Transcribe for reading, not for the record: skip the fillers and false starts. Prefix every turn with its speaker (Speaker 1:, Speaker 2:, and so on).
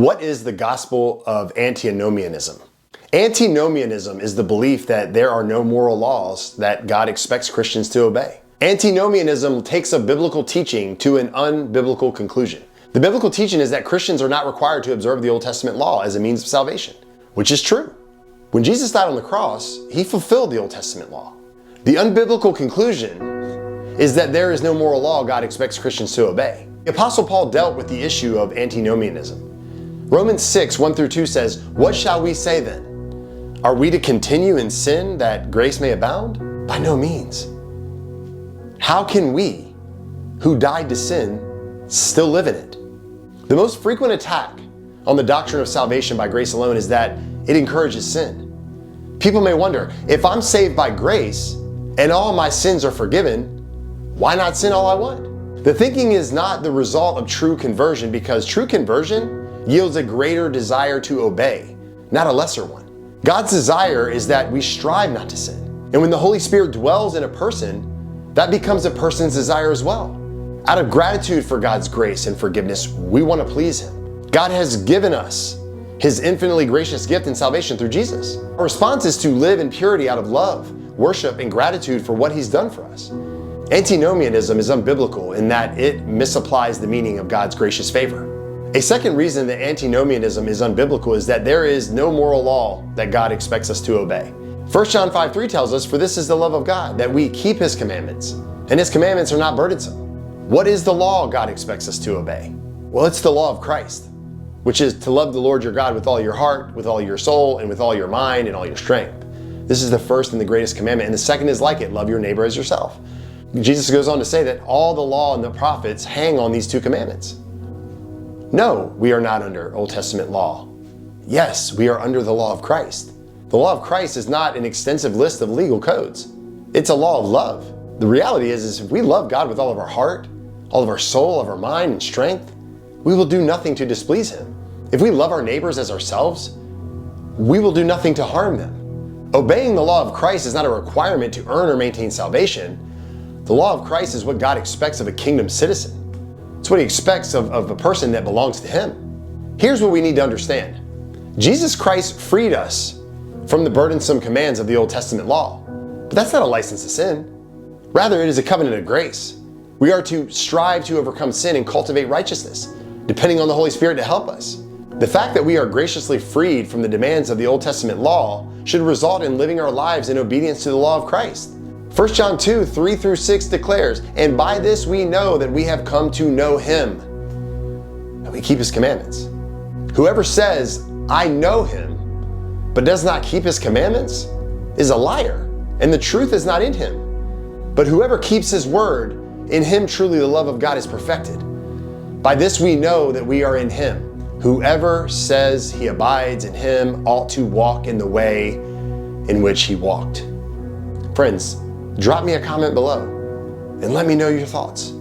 Speaker 1: What is the gospel of Antinomianism? Antinomianism is the belief that there are no moral laws that God expects Christians to obey. Antinomianism takes a biblical teaching to an unbiblical conclusion. The biblical teaching is that Christians are not required to observe the Old Testament law as a means of salvation, which is true. When Jesus died on the cross, he fulfilled the Old Testament law. The unbiblical conclusion is that there is no moral law God expects Christians to obey. The Apostle Paul dealt with the issue of antinomianism. Romans 6:1-2 says, "What shall we say then? Are we to continue in sin that grace may abound? By no means. How can we, who died to sin, still live in it?" The most frequent attack on the doctrine of salvation by grace alone is that it encourages sin. People may wonder, if I'm saved by grace and all my sins are forgiven, why not sin all I want? The thinking is not the result of true conversion, because true conversion yields a greater desire to obey, not a lesser one. God's desire is that we strive not to sin. And when the Holy Spirit dwells in a person, that becomes a person's desire as well. Out of gratitude for God's grace and forgiveness, we want to please Him. God has given us His infinitely gracious gift in salvation through Jesus. Our response is to live in purity out of love, worship, and gratitude for what He's done for us. Antinomianism is unbiblical in that it misapplies the meaning of God's gracious favor. A second reason that antinomianism is unbiblical is that there is no moral law that God expects us to obey. 1 John 5:3 tells us, "For this is the love of God, that we keep His commandments, and His commandments are not burdensome." What is the law God expects us to obey? Well, it's the law of Christ, which is to love the Lord your God with all your heart, with all your soul, and with all your mind and all your strength. This is the first and the greatest commandment, and the second is like it: love your neighbor as yourself. Jesus goes on to say that all the law and the prophets hang on these two commandments. No, we are not under Old Testament law. Yes, we are under the law of Christ. The law of Christ is not an extensive list of legal codes. It's a law of love. The reality is if we love God with all of our heart, all of our soul, all of our mind and strength, we will do nothing to displease Him. If we love our neighbors as ourselves, we will do nothing to harm them. Obeying the law of Christ is not a requirement to earn or maintain salvation. The law of Christ is what God expects of a kingdom citizen. It's what He expects of a person that belongs to Him. Here's what we need to understand. Jesus Christ freed us from the burdensome commands of the Old Testament law. But that's not a license to sin. Rather, it is a covenant of grace. We are to strive to overcome sin and cultivate righteousness, depending on the Holy Spirit to help us. The fact that we are graciously freed from the demands of the Old Testament law should result in living our lives in obedience to the law of Christ. 1 John 2:3-6 declares, "And by this we know that we have come to know Him, that we keep His commandments. Whoever says, 'I know Him,' but does not keep His commandments, is a liar, and the truth is not in him. But whoever keeps His word, in him truly the love of God is perfected. By this we know that we are in Him. Whoever says he abides in Him ought to walk in the way in which He walked." Friends, drop me a comment below and let me know your thoughts.